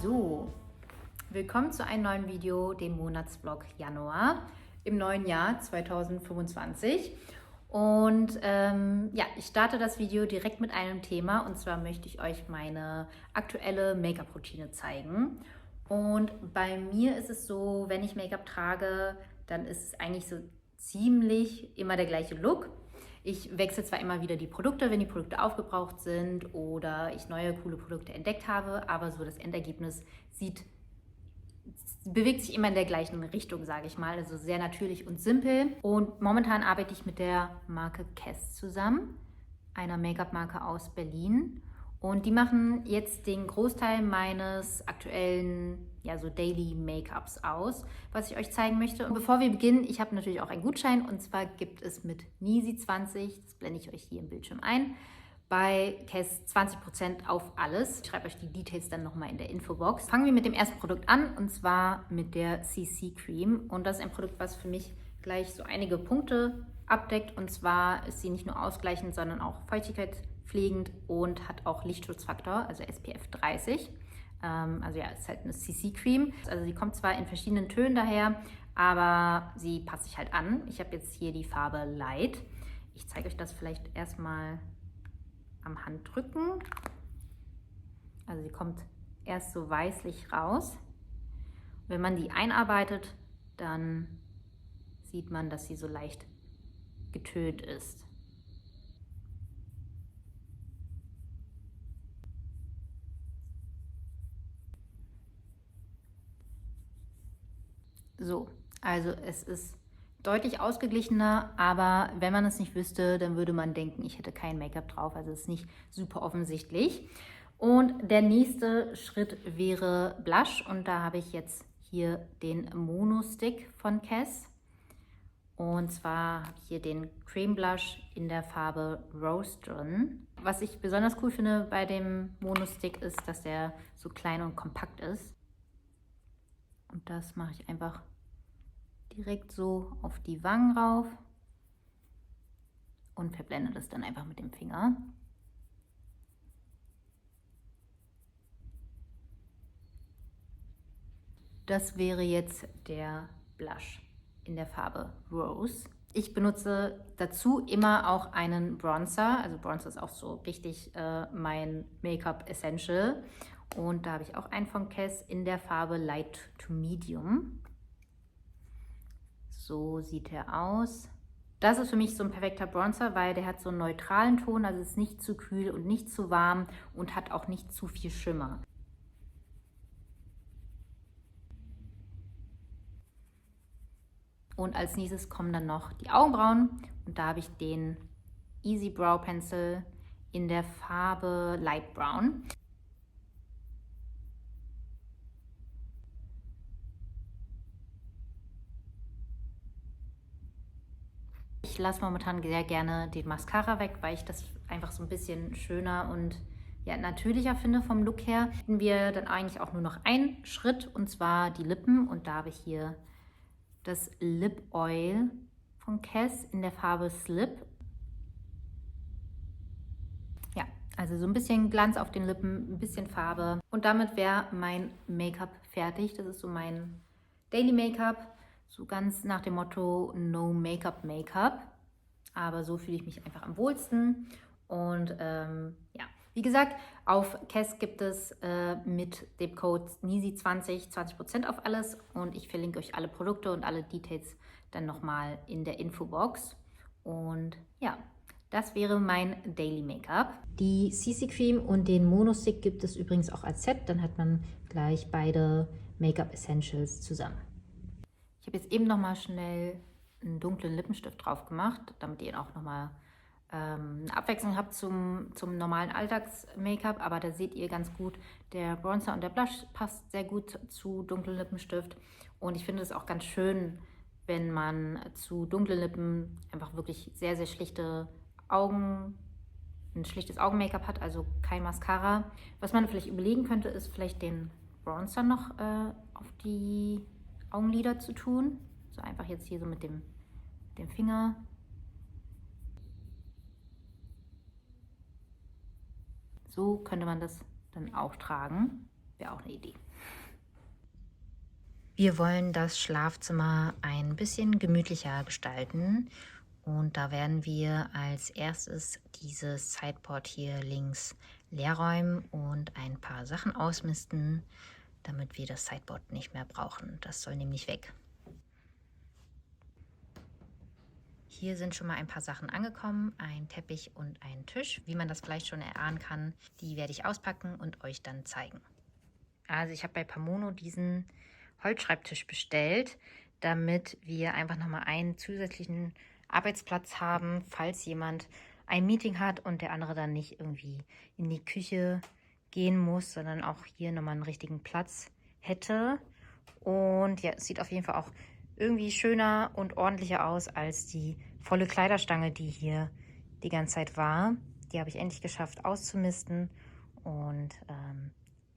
So, willkommen zu einem neuen Video, dem Monatsvlog Januar im neuen Jahr 2025. Und ja, ich starte das Video direkt mit einem Thema, und zwar möchte ich euch meine aktuelle Make-up-Routine zeigen. Und bei mir ist es so, wenn ich Make-up trage, dann ist es eigentlich so ziemlich immer der gleiche Look. Ich wechsle zwar immer wieder die Produkte, wenn die Produkte aufgebraucht sind oder ich neue coole Produkte entdeckt habe, aber so das Endergebnis bewegt sich immer in der gleichen Richtung, sage ich mal. Also sehr natürlich und simpel. Und momentan arbeite ich mit der Marke Kess zusammen, einer Make-up-Marke aus Berlin. Und die machen jetzt den Großteil meines aktuellen, ja, so Daily Make-ups aus, was ich euch zeigen möchte. Und bevor wir beginnen, ich habe natürlich auch einen Gutschein, und zwar gibt es mit Nisi20, das blende ich euch hier im Bildschirm ein, bei Kess 20% auf alles. Ich schreibe euch die Details dann nochmal in der Infobox. Fangen wir mit dem ersten Produkt an, und zwar mit der CC Cream. Und das ist ein Produkt, was für mich gleich so einige Punkte abdeckt. Und zwar ist sie nicht nur ausgleichend, sondern auch feuchtigkeitspflegend und hat auch Lichtschutzfaktor, also SPF 30. Also ja, ist halt eine CC Cream. Also sie kommt zwar in verschiedenen Tönen daher, aber sie passt sich halt an. Ich habe jetzt hier die Farbe Light. Ich zeige euch das vielleicht erstmal am Handrücken. Also sie kommt erst so weißlich raus. Wenn man die einarbeitet, dann sieht man, dass sie so leicht getönt ist. So, also es ist deutlich ausgeglichener, aber wenn man es nicht wüsste, dann würde man denken, ich hätte kein Make-up drauf. Also es ist nicht super offensichtlich. Und der nächste Schritt wäre Blush, und da habe ich jetzt hier den Mono-Stick von Kess. Und zwar habe ich hier den Cream Blush in der Farbe Rose drin. Was ich besonders cool finde bei dem Mono-Stick ist, dass der so klein und kompakt ist. Und das mache ich einfach direkt so auf die Wangen rauf und verblende das dann einfach mit dem Finger. Das wäre jetzt der Blush in der Farbe Rose. Ich benutze dazu immer auch einen Bronzer. Also Bronzer ist auch so richtig mein Make-up Essential. Und da habe ich auch einen von Kess in der Farbe Light to Medium. So sieht er aus. Das ist für mich so ein perfekter Bronzer, weil der hat so einen neutralen Ton, also ist nicht zu kühl und nicht zu warm und hat auch nicht zu viel Schimmer. Und als nächstes kommen dann noch die Augenbrauen, und da habe ich den Easy Brow Pencil in der Farbe Light Brown. Ich lasse momentan sehr gerne den Mascara weg, weil ich das einfach so ein bisschen schöner und ja, natürlicher finde vom Look her. Hätten wir dann eigentlich auch nur noch einen Schritt, und zwar die Lippen. Und da habe ich hier das Lip Oil von Kess in der Farbe Slip. Ja, also so ein bisschen Glanz auf den Lippen, ein bisschen Farbe. Und damit wäre mein Make-up fertig. Das ist so mein Daily Make-up. So ganz nach dem Motto No Make-up Make-up. Aber so fühle ich mich einfach am wohlsten. Und ja, wie gesagt, auf Kess gibt es mit dem Code NISI20 20% auf alles. Und ich verlinke euch alle Produkte und alle Details dann nochmal in der Infobox. Und ja, das wäre mein Daily Make-up. Die CC Cream und den Mono-Stick gibt es übrigens auch als Set. Dann hat man gleich beide Make-up Essentials zusammen. Ich habe jetzt eben noch mal schnell einen dunklen Lippenstift drauf gemacht, damit ihr auch noch mal eine Abwechslung habt zum normalen Alltags-Make-up. Aber da seht ihr ganz gut, der Bronzer und der Blush passt sehr gut zu dunklen Lippenstift. Und ich finde es auch ganz schön, wenn man zu dunklen Lippen einfach wirklich sehr, sehr schlichte Augen, ein schlichtes Augen-Make-up hat, also kein Mascara. Was man vielleicht überlegen könnte, ist vielleicht den Bronzer noch auf die Augenlider zu tun. So einfach jetzt hier so mit dem Finger. So könnte man das dann auch tragen. Wäre auch eine Idee. Wir wollen das Schlafzimmer ein bisschen gemütlicher gestalten und da werden wir als erstes dieses Sideboard hier links leer räumen und ein paar Sachen ausmisten, damit wir das Sideboard nicht mehr brauchen. Das soll nämlich weg. Hier sind schon mal ein paar Sachen angekommen, ein Teppich und ein Tisch. Wie man das vielleicht schon erahnen kann, die werde ich auspacken und euch dann zeigen. Also ich habe bei Pamono diesen Holzschreibtisch bestellt, damit wir einfach nochmal einen zusätzlichen Arbeitsplatz haben, falls jemand ein Meeting hat und der andere dann nicht irgendwie in die Küche gehen muss, sondern auch hier nochmal einen richtigen Platz hätte. Und ja, es sieht auf jeden Fall auch irgendwie schöner und ordentlicher aus als die volle Kleiderstange, die hier die ganze Zeit war. Die habe ich endlich geschafft auszumisten und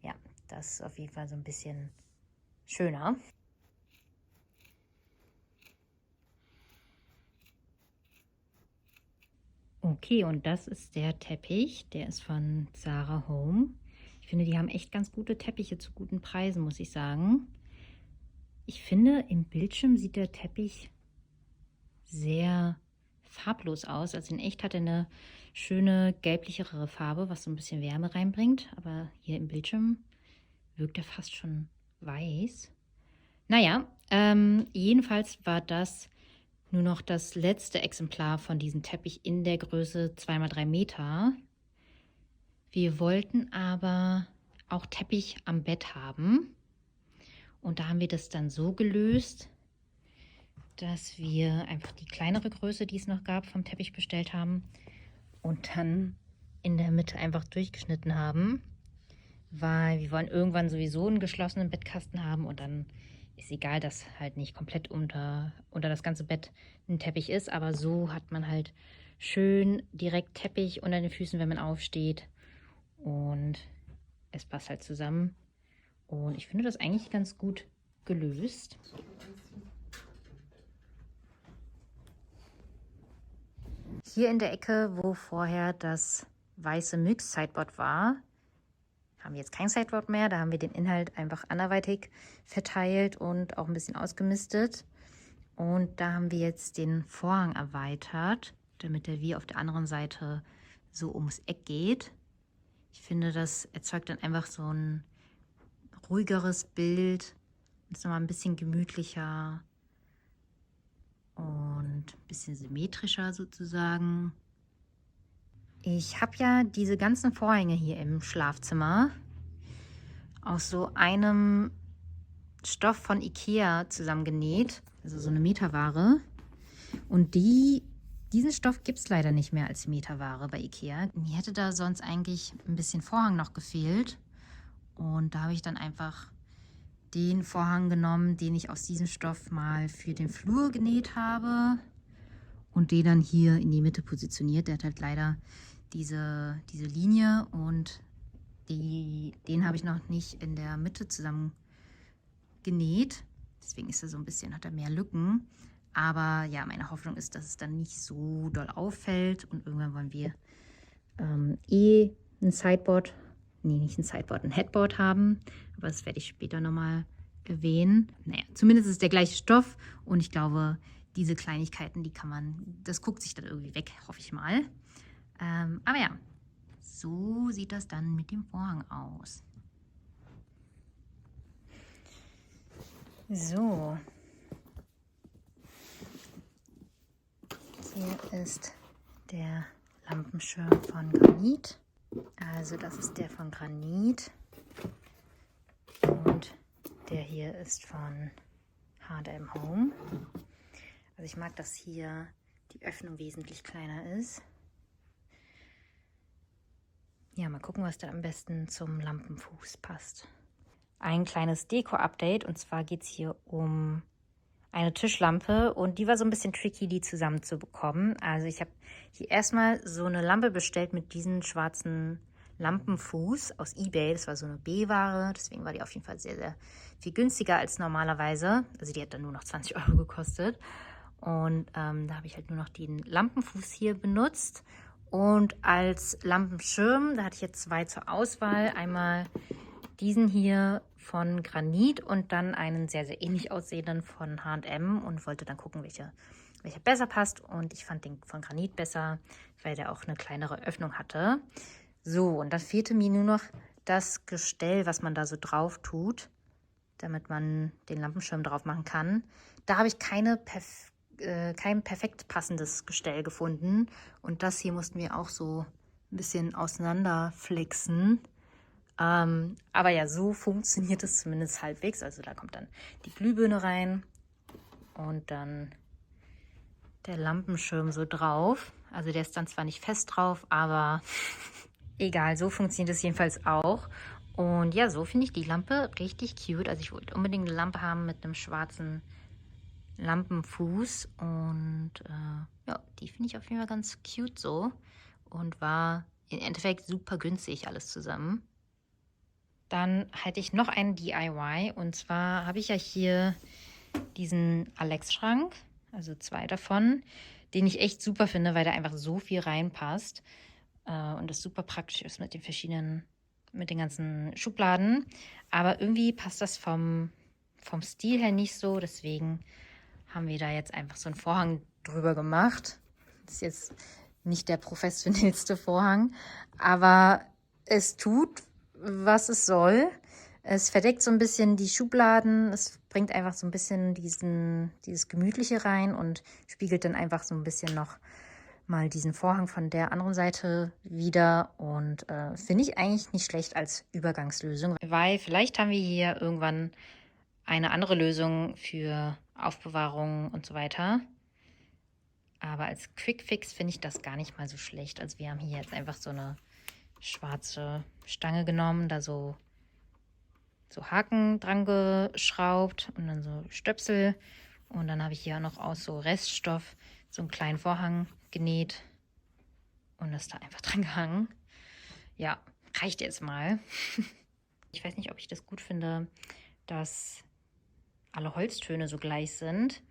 ja, das ist auf jeden Fall so ein bisschen schöner. Okay, und das ist der Teppich. Der ist von Zara Home. Ich finde, die haben echt ganz gute Teppiche zu guten Preisen, muss ich sagen. Ich finde, im Bildschirm sieht der Teppich sehr farblos aus. Also in echt hat er eine schöne gelblichere Farbe, was so ein bisschen Wärme reinbringt. Aber hier im Bildschirm wirkt er fast schon weiß. Naja, jedenfalls war das nur noch das letzte Exemplar von diesem Teppich in der Größe 2x3 Meter. Wir wollten aber auch Teppich am Bett haben. Und da haben wir das dann so gelöst, dass wir einfach die kleinere Größe, die es noch gab, vom Teppich bestellt haben und dann in der Mitte einfach durchgeschnitten haben, weil wir wollen irgendwann sowieso einen geschlossenen Bettkasten haben und dann ist egal, dass halt nicht komplett unter das ganze Bett ein Teppich ist, aber so hat man halt schön direkt Teppich unter den Füßen, wenn man aufsteht und es passt halt zusammen und ich finde das eigentlich ganz gut gelöst. Hier in der Ecke, wo vorher das weiße Mix-Sideboard war, haben wir jetzt kein Sideboard mehr. Da haben wir den Inhalt einfach anderweitig verteilt und auch ein bisschen ausgemistet. Und da haben wir jetzt den Vorhang erweitert, damit er wie auf der anderen Seite so ums Eck geht. Ich finde, das erzeugt dann einfach so ein ruhigeres Bild. Ist nochmal ein bisschen gemütlicher und ein bisschen symmetrischer sozusagen. Ich habe ja diese ganzen Vorhänge hier im Schlafzimmer aus so einem Stoff von Ikea zusammengenäht, also so eine Meterware. Und diesen Stoff gibt es leider nicht mehr als Meterware bei Ikea. Mir hätte da sonst eigentlich ein bisschen Vorhang noch gefehlt. Und da habe ich dann einfach den Vorhang genommen, den ich aus diesem Stoff mal für den Flur genäht habe. Und den dann hier in die Mitte positioniert. Der hat halt leider diese Linie und den habe ich noch nicht in der Mitte zusammen genäht. Deswegen ist er so ein bisschen, hat er mehr Lücken. Aber ja, meine Hoffnung ist, dass es dann nicht so doll auffällt. Und irgendwann wollen wir ein Sideboard, nee, nicht ein Sideboard, ein Headboard haben. Aber das werde ich später nochmal erwähnen. Naja, zumindest ist es der gleiche Stoff. Und ich glaube, diese Kleinigkeiten, das guckt sich dann irgendwie weg, hoffe ich mal. Aber ja, so sieht das dann mit dem Vorhang aus. So. Hier ist der Lampenschirm von Granit. Also das ist der von Granit. Und der hier ist von H&M Home. Also ich mag, dass hier die Öffnung wesentlich kleiner ist. Ja, mal gucken, was da am besten zum Lampenfuß passt. Ein kleines Deko-Update und zwar geht es hier um eine Tischlampe und die war so ein bisschen tricky, die zusammenzubekommen. Also ich habe hier erstmal so eine Lampe bestellt mit diesem schwarzen Lampenfuß aus eBay. Das war so eine B-Ware, deswegen war die auf jeden Fall sehr, sehr viel günstiger als normalerweise. Also die hat dann nur noch 20 € gekostet. Und da habe ich halt nur noch den Lampenfuß hier benutzt. Und als Lampenschirm, da hatte ich jetzt zwei zur Auswahl. Einmal diesen hier von Granit und dann einen sehr, sehr ähnlich aussehenden von H&M und wollte dann gucken, welcher besser passt. Und ich fand den von Granit besser, weil der auch eine kleinere Öffnung hatte. So, und dann fehlte mir nur noch das Gestell, was man da so drauf tut, damit man den Lampenschirm drauf machen kann. Da habe ich kein perfekt passendes Gestell gefunden. Und das hier mussten wir auch so ein bisschen auseinanderflexen. Aber ja, so funktioniert es zumindest halbwegs. Also da kommt dann die Glühbirne rein und dann der Lampenschirm so drauf. Also der ist dann zwar nicht fest drauf, aber egal, so funktioniert es jedenfalls auch. Und ja, so finde ich die Lampe richtig cute. Also ich wollte unbedingt eine Lampe haben mit einem schwarzen Lampenfuß. Und ja, die finde ich auf jeden Fall ganz cute so. Und war im Endeffekt super günstig alles zusammen. Dann hatte ich noch einen DIY. Und zwar habe ich ja hier diesen Alex-Schrank, also 2 davon, den ich echt super finde, weil da einfach so viel reinpasst. Und das super praktisch ist mit den ganzen Schubladen. Aber irgendwie passt das vom Stil her nicht so. Deswegen haben wir da jetzt einfach so einen Vorhang drüber gemacht. Das ist jetzt nicht der professionellste Vorhang, aber es tut, was es soll. Es verdeckt so ein bisschen die Schubladen. Es bringt einfach so ein bisschen dieses Gemütliche rein und spiegelt dann einfach so ein bisschen noch mal diesen Vorhang von der anderen Seite wieder. Und finde ich eigentlich nicht schlecht als Übergangslösung, weil vielleicht haben wir hier irgendwann eine andere Lösung für Aufbewahrung und so weiter. Aber als Quick-Fix finde ich das gar nicht mal so schlecht. Also wir haben hier jetzt einfach so eine schwarze Stange genommen, da so Haken dran geschraubt und dann so Stöpsel. Und dann habe ich hier noch aus so Reststoff so einen kleinen Vorhang genäht und das da einfach dran gehangen. Ja, reicht jetzt mal. Ich weiß nicht, ob ich das gut finde, dass alle Holztöne so gleich sind.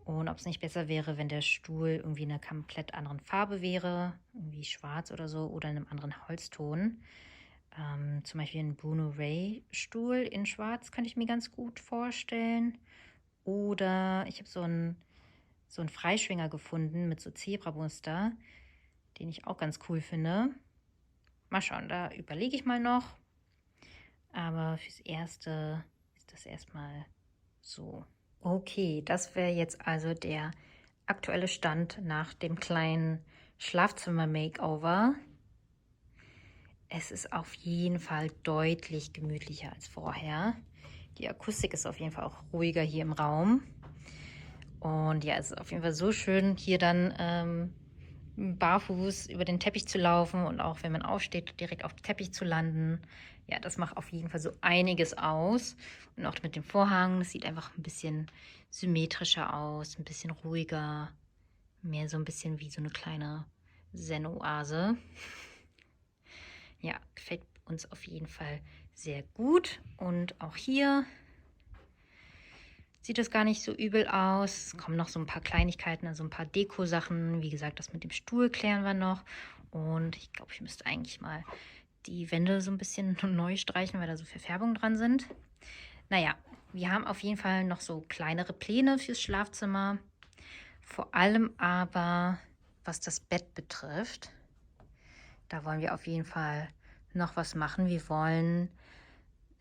Und ob es nicht besser wäre, wenn der Stuhl irgendwie in einer komplett anderen Farbe wäre, irgendwie schwarz oder so, oder in einem anderen Holzton. Zum Beispiel ein Bruno Ray Stuhl in schwarz könnte ich mir ganz gut vorstellen. Oder ich habe so einen Freischwinger gefunden mit so Zebramuster, den ich auch ganz cool finde. Mal schauen, da überlege ich mal noch. Aber fürs Erste ist das erstmal so. Okay, das wäre jetzt also der aktuelle Stand nach dem kleinen Schlafzimmer-Makeover. Es ist auf jeden Fall deutlich gemütlicher als vorher. Die Akustik ist auf jeden Fall auch ruhiger hier im Raum. Und ja, es ist auf jeden Fall so schön, hier dann barfuß über den Teppich zu laufen und auch wenn man aufsteht, direkt auf dem Teppich zu landen. Ja, das macht auf jeden Fall so einiges aus. Und auch mit dem Vorhang, das sieht einfach ein bisschen symmetrischer aus, ein bisschen ruhiger. Mehr so ein bisschen wie so eine kleine Zen-Oase. Ja, gefällt uns auf jeden Fall sehr gut. Und auch hier sieht es gar nicht so übel aus. Es kommen noch so ein paar Kleinigkeiten, also ein paar Deko-Sachen. Wie gesagt, das mit dem Stuhl klären wir noch. Und ich glaube, ich müsste eigentlich mal die Wände so ein bisschen neu streichen, weil da so Verfärbungen dran sind. Naja, wir haben auf jeden Fall noch so kleinere Pläne fürs Schlafzimmer. Vor allem aber, was das Bett betrifft. Da wollen wir auf jeden Fall noch was machen. Wir wollen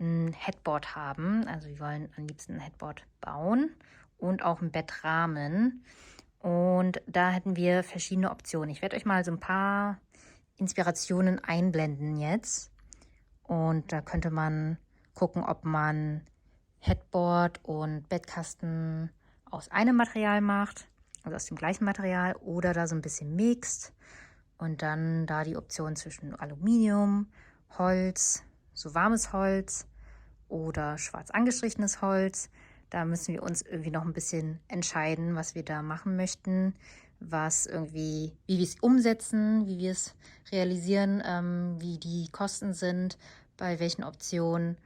ein Headboard haben. Also wir wollen am liebsten ein Headboard bauen und auch einen Bettrahmen. Und da hätten wir verschiedene Optionen. Ich werde euch mal so ein paar Inspirationen einblenden jetzt. Und da könnte man gucken, ob man Headboard und Bettkasten aus einem Material macht, also aus dem gleichen Material, oder da so ein bisschen mixt. Und dann da die Option zwischen Aluminium, Holz, so warmes Holz oder schwarz angestrichenes Holz. Da müssen wir uns irgendwie noch ein bisschen entscheiden, was wir da machen möchten, wie wir es umsetzen, wie wir es realisieren, wie die Kosten sind, bei welchen Optionen.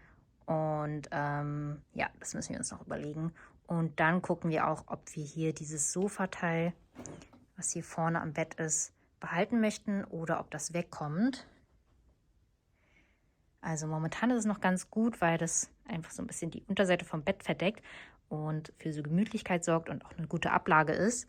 Und ja, das müssen wir uns noch überlegen. Und dann gucken wir auch, ob wir hier dieses Sofateil, was hier vorne am Bett ist, behalten möchten oder ob das wegkommt. Also momentan ist es noch ganz gut, weil das einfach so ein bisschen die Unterseite vom Bett verdeckt und für so Gemütlichkeit sorgt und auch eine gute Ablage ist.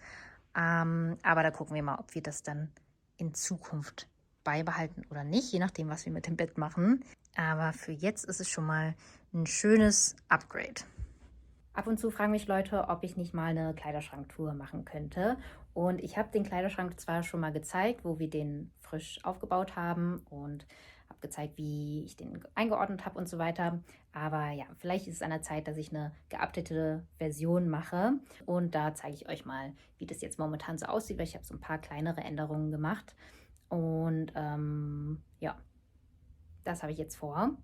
Aber da gucken wir mal, ob wir das dann in Zukunft beibehalten oder nicht, je nachdem, was wir mit dem Bett machen. Aber für jetzt ist es schon mal ein schönes Upgrade. Ab und zu fragen mich Leute, ob ich nicht mal eine Kleiderschranktour machen könnte. Und ich habe den Kleiderschrank zwar schon mal gezeigt, wo wir den frisch aufgebaut haben und habe gezeigt, wie ich den eingeordnet habe und so weiter. Aber ja, vielleicht ist es an der Zeit, dass ich eine geupdatete Version mache. Und da zeige ich euch mal, wie das jetzt momentan so aussieht, weil ich habe so ein paar kleinere Änderungen gemacht. Und ja, das habe ich jetzt vor.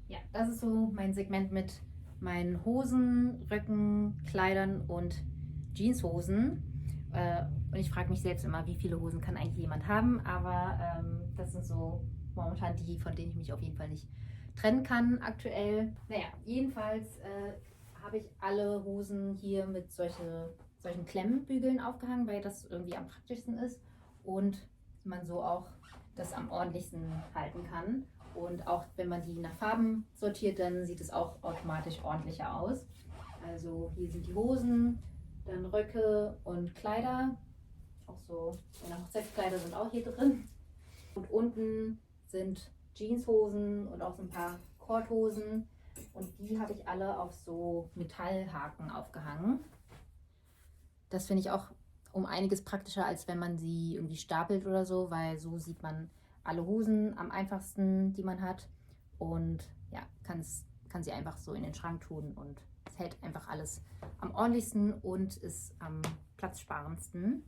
Ja, das ist so mein Segment mit meinen Hosen, Röcken, Kleidern und Jeanshosen. Und ich frage mich selbst immer, wie viele Hosen kann eigentlich jemand haben, aber das sind so momentan die, von denen ich mich auf jeden Fall nicht trennen kann aktuell. Naja, jedenfalls habe ich alle Hosen hier mit solchen Klemmbügeln aufgehangen, weil das irgendwie am praktischsten ist und man so auch das am ordentlichsten halten kann. Und auch wenn man die nach Farben sortiert, dann sieht es auch automatisch ordentlicher aus. Also hier sind die Hosen, dann Röcke und Kleider. Auch so, meine Hochzeitskleider sind auch hier drin. Und unten sind Jeanshosen und auch so ein paar Korthosen. Und die habe ich alle auf so Metallhaken aufgehangen. Das finde ich auch um einiges praktischer, als wenn man sie irgendwie stapelt oder so, weil so sieht man alle Hosen am einfachsten, die man hat. Und ja, kann sie einfach so in den Schrank tun und es hält einfach alles am ordentlichsten und ist am platzsparendsten.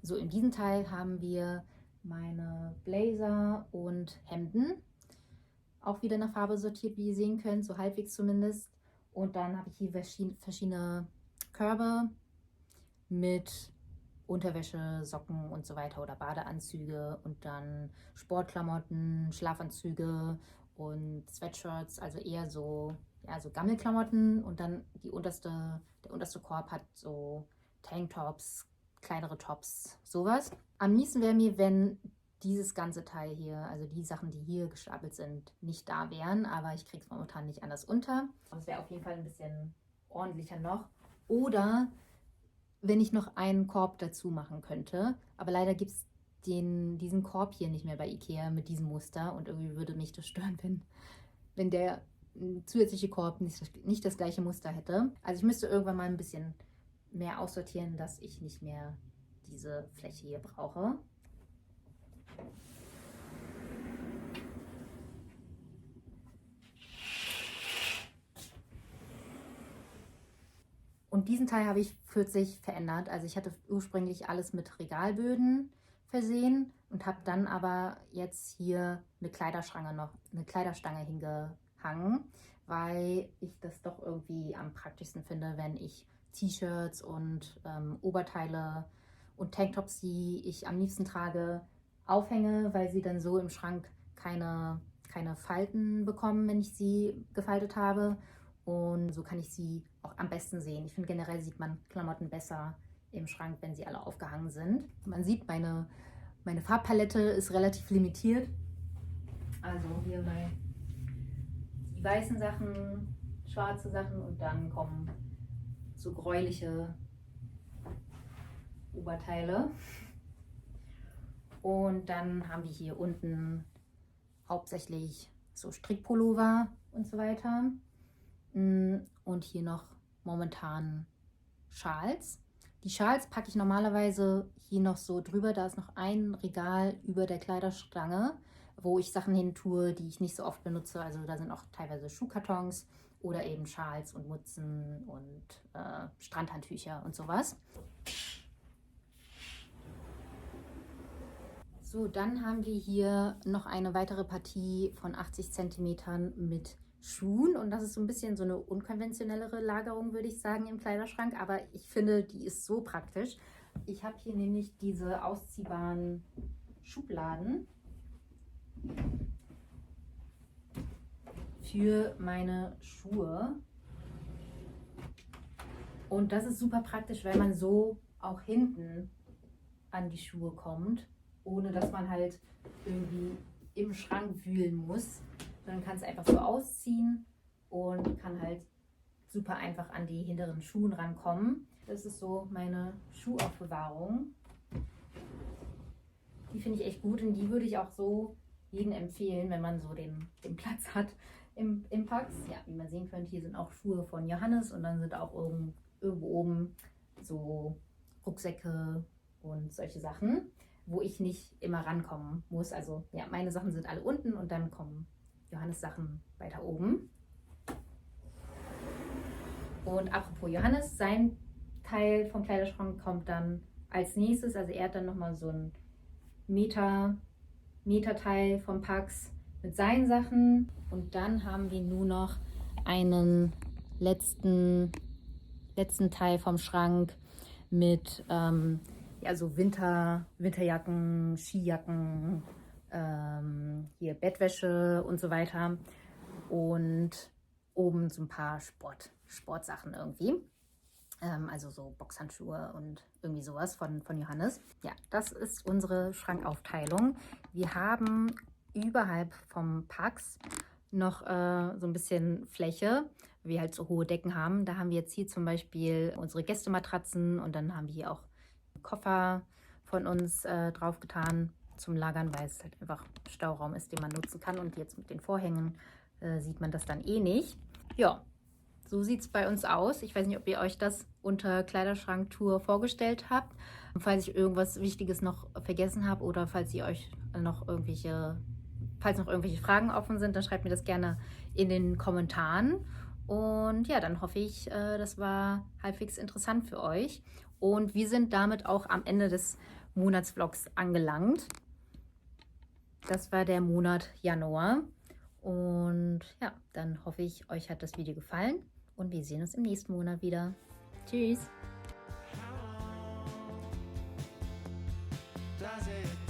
So, in diesem Teil haben wir meine Blazer und Hemden. Auch wieder nach Farbe sortiert, wie ihr sehen könnt, so halbwegs zumindest. Und dann habe ich hier verschiedene Körbe mit Unterwäsche, Socken und so weiter oder Badeanzüge und dann Sportklamotten, Schlafanzüge und Sweatshirts, also eher so, ja, so Gammelklamotten und dann der unterste Korb hat so Tanktops, kleinere Tops, sowas. Am liebsten wäre mir, wenn dieses ganze Teil hier, also die Sachen, die hier gestapelt sind, nicht da wären, aber ich kriege es momentan nicht anders unter. Das wäre auf jeden Fall ein bisschen ordentlicher noch. Oder wenn ich noch einen Korb dazu machen könnte. Aber leider gibt es diesen Korb hier nicht mehr bei Ikea mit diesem Muster und irgendwie würde mich das stören, wenn der zusätzliche Korb nicht das gleiche Muster hätte. Also ich müsste irgendwann mal ein bisschen mehr aussortieren, dass ich nicht mehr diese Fläche hier brauche. Und diesen Teil habe ich kürzlich verändert. Also ich hatte ursprünglich alles mit Regalböden versehen und habe dann aber jetzt hier eine Kleiderstange hingehangen, weil ich das doch irgendwie am praktischsten finde, wenn ich T-Shirts und Oberteile und Tanktops, die ich am liebsten trage, aufhänge, weil sie dann so im Schrank keine Falten bekommen, wenn ich sie gefaltet habe. Und so kann ich sie auch am besten sehen. Ich finde, generell sieht man Klamotten besser im Schrank, wenn sie alle aufgehangen sind. Man sieht, meine Farbpalette ist relativ limitiert. Also hier bei die weißen Sachen, schwarze Sachen und dann kommen so gräuliche Oberteile. Und dann haben wir hier unten hauptsächlich so Strickpullover und so weiter. Und hier noch momentan Schals. Die Schals packe ich normalerweise hier noch so drüber. Da ist noch ein Regal über der Kleiderstange, wo ich Sachen hin tue, die ich nicht so oft benutze. Also da sind auch teilweise Schuhkartons oder eben Schals und Mutzen und Strandhandtücher und sowas. So, dann haben wir hier noch eine weitere Partie von 80 cm mit Schuhen. Und das ist so ein bisschen so eine unkonventionellere Lagerung, würde ich sagen, im Kleiderschrank. Aber ich finde, die ist so praktisch. Ich habe hier nämlich diese ausziehbaren Schubladen für meine Schuhe. Und das ist super praktisch, weil man so auch hinten an die Schuhe kommt, ohne dass man halt irgendwie im Schrank wühlen muss. Dann kann es einfach so ausziehen und kann halt super einfach an die hinteren Schuhen rankommen. Das ist so meine Schuhaufbewahrung. Die finde ich echt gut und die würde ich auch so jedem empfehlen, wenn man so den Platz hat im Pax. Ja, wie man sehen könnt, hier sind auch Schuhe von Johannes und dann sind auch irgendwo oben so Rucksäcke und solche Sachen, wo ich nicht immer rankommen muss. Also ja, meine Sachen sind alle unten und dann kommen Johannes Sachen weiter oben. Und apropos Johannes, sein Teil vom Kleiderschrank kommt dann als nächstes. Also er hat dann nochmal so ein Meterteil vom Pax mit seinen Sachen. Und dann haben wir nur noch einen letzten Teil vom Schrank mit ja, so Winterjacken, Skijacken, hier Bettwäsche und so weiter. Und oben so ein paar Sportsachen irgendwie. Also so Boxhandschuhe und irgendwie sowas von Johannes. Ja, das ist unsere Schrankaufteilung. Wir haben überhalb vom Pax noch so ein bisschen Fläche, weil wir halt so hohe Decken haben. Da haben wir jetzt hier zum Beispiel unsere Gästematratzen und dann haben wir hier auch Koffer von uns draufgetan zum Lagern, weil es halt einfach Stauraum ist, den man nutzen kann. Und jetzt mit den Vorhängen sieht man das dann eh nicht. Ja, so sieht es bei uns aus. Ich weiß nicht, ob ihr euch das unter Kleiderschranktour vorgestellt habt. Falls ich irgendwas Wichtiges noch vergessen habe oder falls ihr euch noch irgendwelche Fragen offen sind, dann schreibt mir das gerne in den Kommentaren. Und ja, dann hoffe ich, das war halbwegs interessant für euch. Und wir sind damit auch am Ende des Monatsvlogs angelangt. Das war der Monat Januar. Und ja, dann hoffe ich, euch hat das Video gefallen. Und wir sehen uns im nächsten Monat wieder. Tschüss! Does it